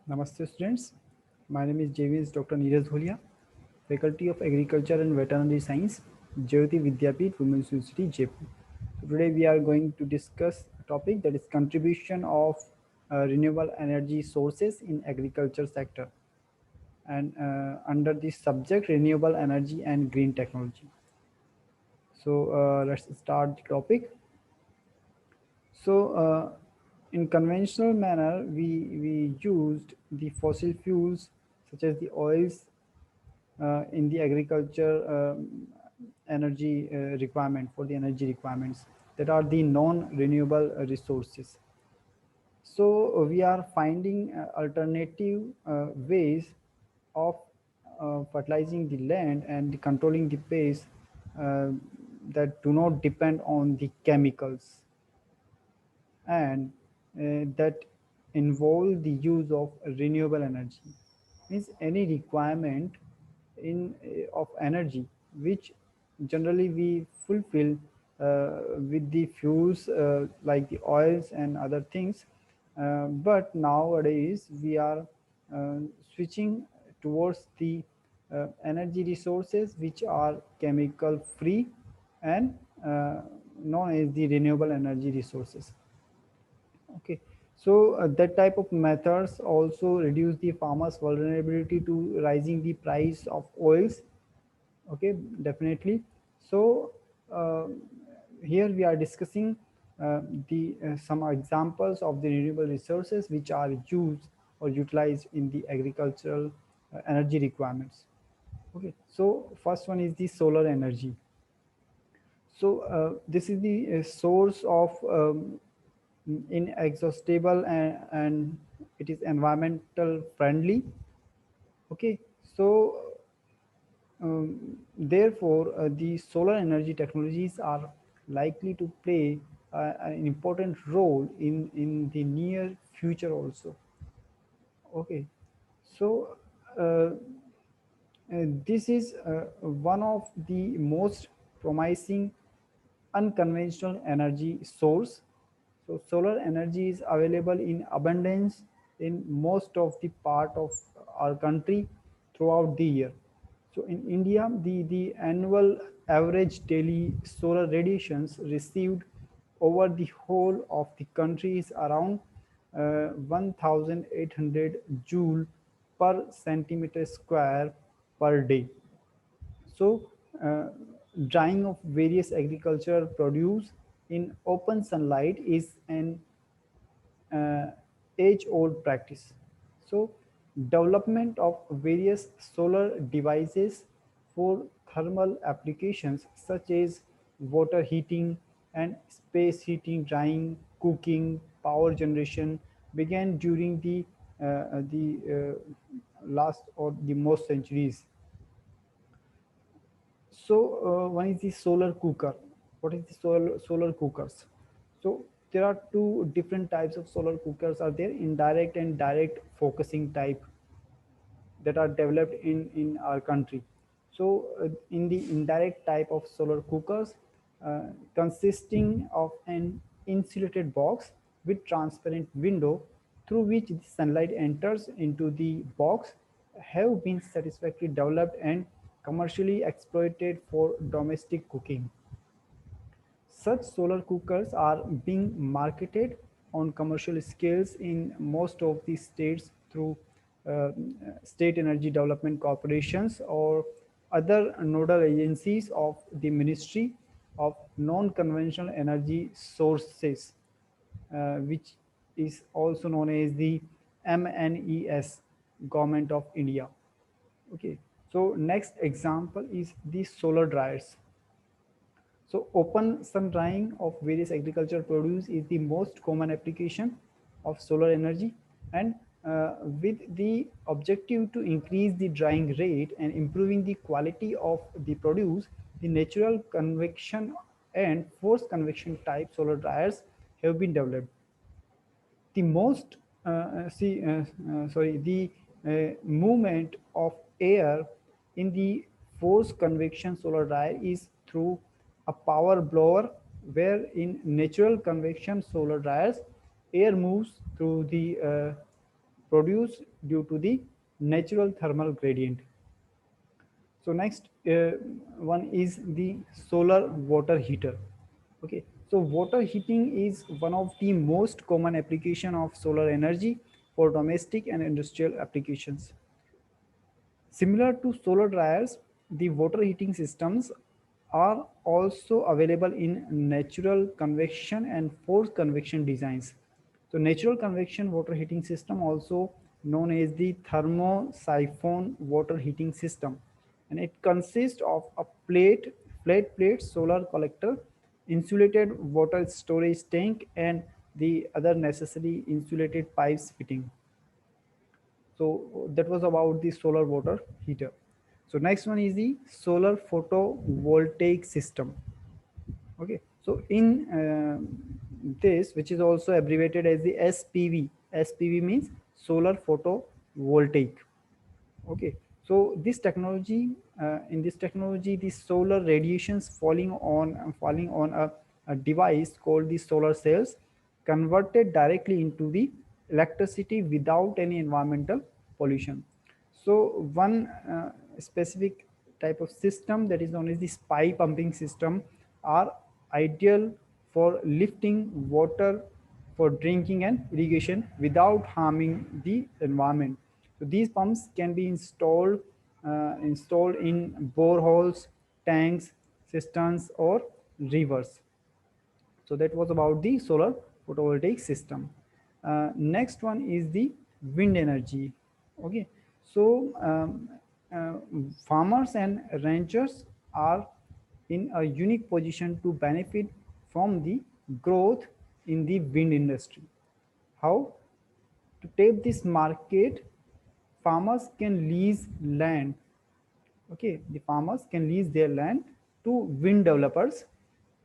Namaste students, my name is JVS Dr. Neeraj Dhulia, Faculty of Agriculture and Veterinary Science, Jyoti Vidyapeeth, Women's University, Jaipur. So today we are going to discuss a topic that is contribution of renewable energy sources in agriculture sector and under the subject renewable energy and green technology. So let's start the topic. So, in conventional manner, we used the fossil fuels such as the oils in the agriculture energy requirement for the energy requirements that are the non-renewable resources. So we are finding alternative ways of fertilizing the land and controlling the pace uh, that do not depend on the chemicals and that involve the use of renewable energy means any requirement in of energy which generally we fulfill with the fuels like the oils and other things, but nowadays we are uh, switching towards the energy resources which are chemical free and known as the renewable energy resources. Okay, so that type of methods also reduce the farmers' vulnerability to rising the price of oils. Okay, definitely. So uh, here we are discussing the some examples of the renewable resources which are used or utilized in the agricultural energy requirements. Okay, so first one is the solar energy. So this is the source of inexhaustible and it is environmental friendly. Okay, so therefore the solar energy technologies are likely to play an important role in the near future also. Okay, so uh, this is one of the most promising unconventional energy source. So solar energy is available in abundance in most of the part of our country throughout the year. So in India, the annual average daily solar radiations received over the whole of the country is around 1800 joule per centimeter square per day. So, drying of various agricultural produce in open sunlight is an uh, age-old practice. So, development of various solar devices for thermal applications such as water heating and space heating, drying, cooking, power generation began during the last or the most centuries. So one is the solar cooker. What is the solar cookers? So there are two different types of solar cookers are there: indirect and direct focusing type that are developed in our country. So in the indirect type of solar cookers, consisting of an insulated box with transparent window through which the sunlight enters into the box, have been satisfactorily developed and commercially exploited for domestic cooking. Such solar cookers are being marketed on commercial scales in most of the states through uh, state energy development corporations or other nodal agencies of the Ministry of Non-Conventional Energy Sources, which is also known as the MNES, Government of India. Okay, so next example is the solar dryers. So open sun drying of various agricultural produce is the most common application of solar energy, and with the objective to increase the drying rate and improving the quality of the produce, the natural convection and forced convection type solar dryers have been developed. The most the movement of air in the forced convection solar dryer is through a power blower, where in natural convection solar dryers air moves through the produced due to the natural thermal gradient. So next one is the solar water heater. Okay, so water heating is one of the most common application of solar energy for domestic and industrial applications. Similar to solar dryers, the water heating systems are also available in natural convection and forced convection designs. So natural convection water heating system, also known as the thermosiphon water heating system, and it consists of a flat plate solar collector, insulated water storage tank, and the other necessary insulated pipes fitting. So that was about the solar water heater. So next one is the solar photovoltaic system. Okay, so in this, which is also abbreviated as the SPV, SPV means solar photovoltaic. Okay, so this technology, in this technology, the solar radiations falling on a device called the solar cells, converted directly into the electricity without any environmental pollution. So one specific type of system, that is known as the spy pumping system, are ideal for lifting water for drinking and irrigation without harming the environment. So these pumps can be installed in boreholes, tanks, cisterns, or rivers. So that was about the solar photovoltaic system. Next one is the wind energy. Okay, so uh, farmers and ranchers are in a unique position to benefit from the growth in the wind industry. How? To tap this market, farmers can lease land. Okay, the farmers can lease their land to wind developers,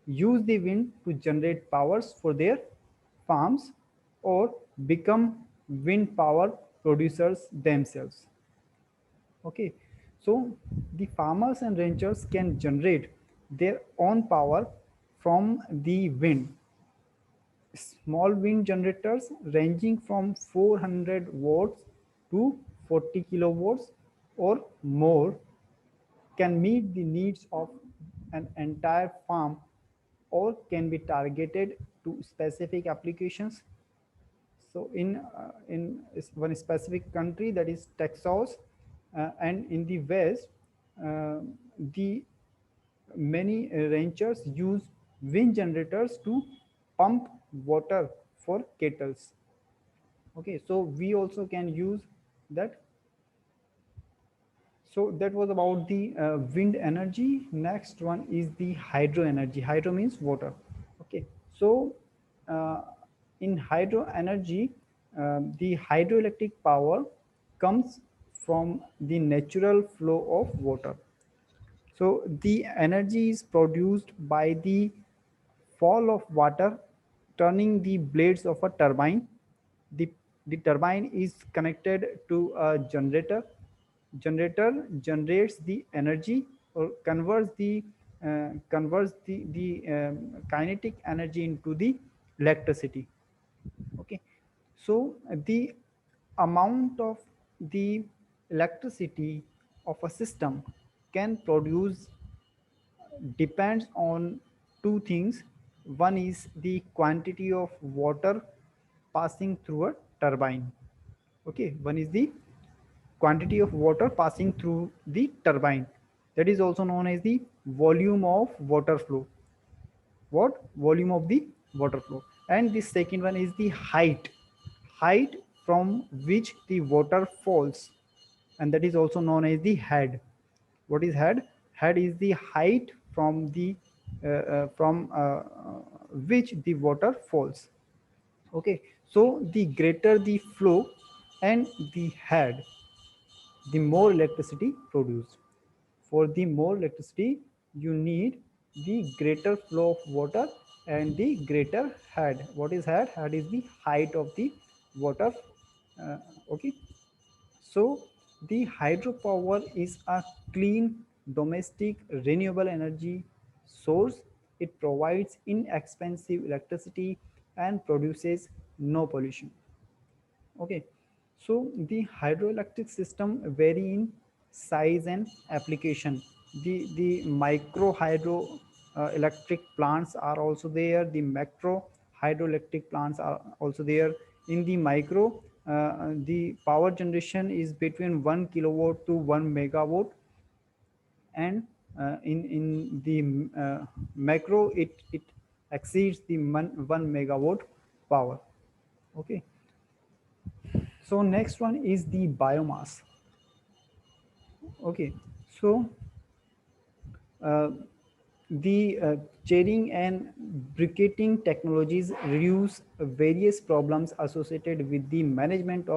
use the wind to generate powers for their farms, or become wind power producers themselves. Okay, so the farmers and ranchers can generate their own power from the wind. Small wind generators ranging from 400 watts to 40 kilowatts or more can meet the needs of an entire farm, or can be targeted to specific applications. So in one specific country, that is Texas, and in the West, uh, the many ranchers use wind generators to pump water for kettles. Okay, so we also can use that. So that was about the wind energy. Next one is the hydro energy. Hydro means water. Okay, so uh, in hydro energy, the hydroelectric power comes from the natural flow of water. So the energy is produced by the fall of water turning the blades of a turbine. The, the turbine is connected to a generator. Generator generates the energy, or converts the kinetic energy into the electricity. Okay, so the amount of the electricity of a system can produce depends on two things. One is the quantity of water passing through a turbine. Okay, one is the quantity of water passing through the turbine, that is also known as the volume of water flow. What? Volume of the water flow. And the second one is the height from which the water falls, and that is also known as the head. What is head? Head is the height from the from which the water falls. Okay, so the greater the flow and the head, the more electricity produced. For the more electricity, you need the greater flow of water and the greater head. What is head? Head is the height of the water. uh, okay, so the hydropower is a clean domestic renewable energy source. It provides inexpensive electricity and produces no pollution. Okay, So the hydroelectric system vary in size and application. The micro hydro electric plants are also there. The macro hydroelectric plants are also there. In the micro, the power generation is between 1 kilowatt to 1 megawatt, and in the macro, it exceeds the 1 megawatt power. Okay. So next one is the biomass. Okay, so uh, the chairing and briquetting technologies reduce various problems associated with the management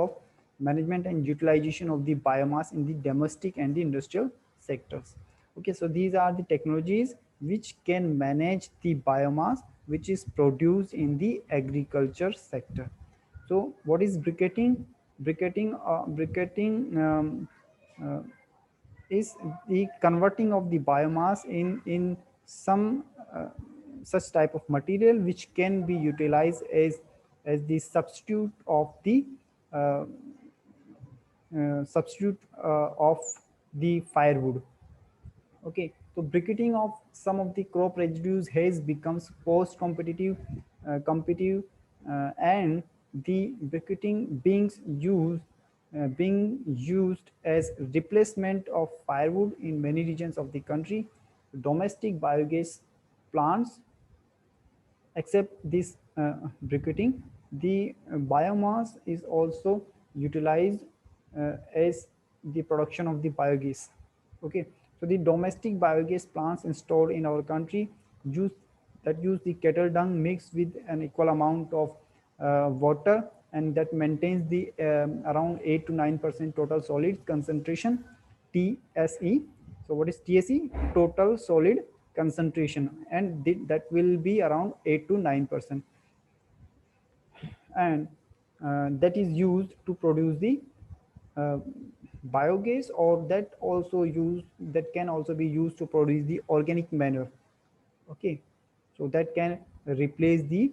and utilization of the biomass in the domestic and the industrial sectors. Okay, so these are the technologies which can manage the biomass which is produced in the agriculture sector. So what is briquetting? Briquetting uh, is the converting of the biomass in some such type of material which can be utilized as the uh, substitute of the firewood. Okay, so briquetting of some of the crop residues has becomes post competitive, and the briquetting being used as replacement of firewood in many regions of the country. Domestic biogas plants except this briquetting, the biomass is also utilized as the production of the biogas. Okay, so the domestic biogas plants installed in our country use use the cattle dung mixed with an equal amount of water, and that maintains the around 8 to 9% total solid concentration, TSE. So what is TSE? Total solid concentration, and that will be around 8 to 9%, and that is used to produce the uh, biogas, or that can also be used to produce the organic manure. Okay, so that can replace the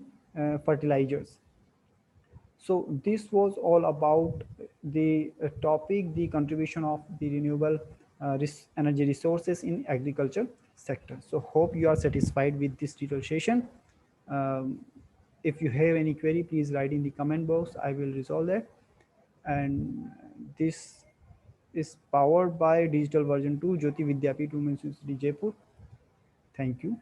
fertilizers. So this was all about the topic, the contribution of the renewable energy resources in agriculture sector. So hope you are satisfied with this detailed session. Um, if you have any query, please write in the comment box. I will resolve that. And this is powered by Digital Version 2, Jyoti Vidyapeeth Women's University, Jaipur. Thank you.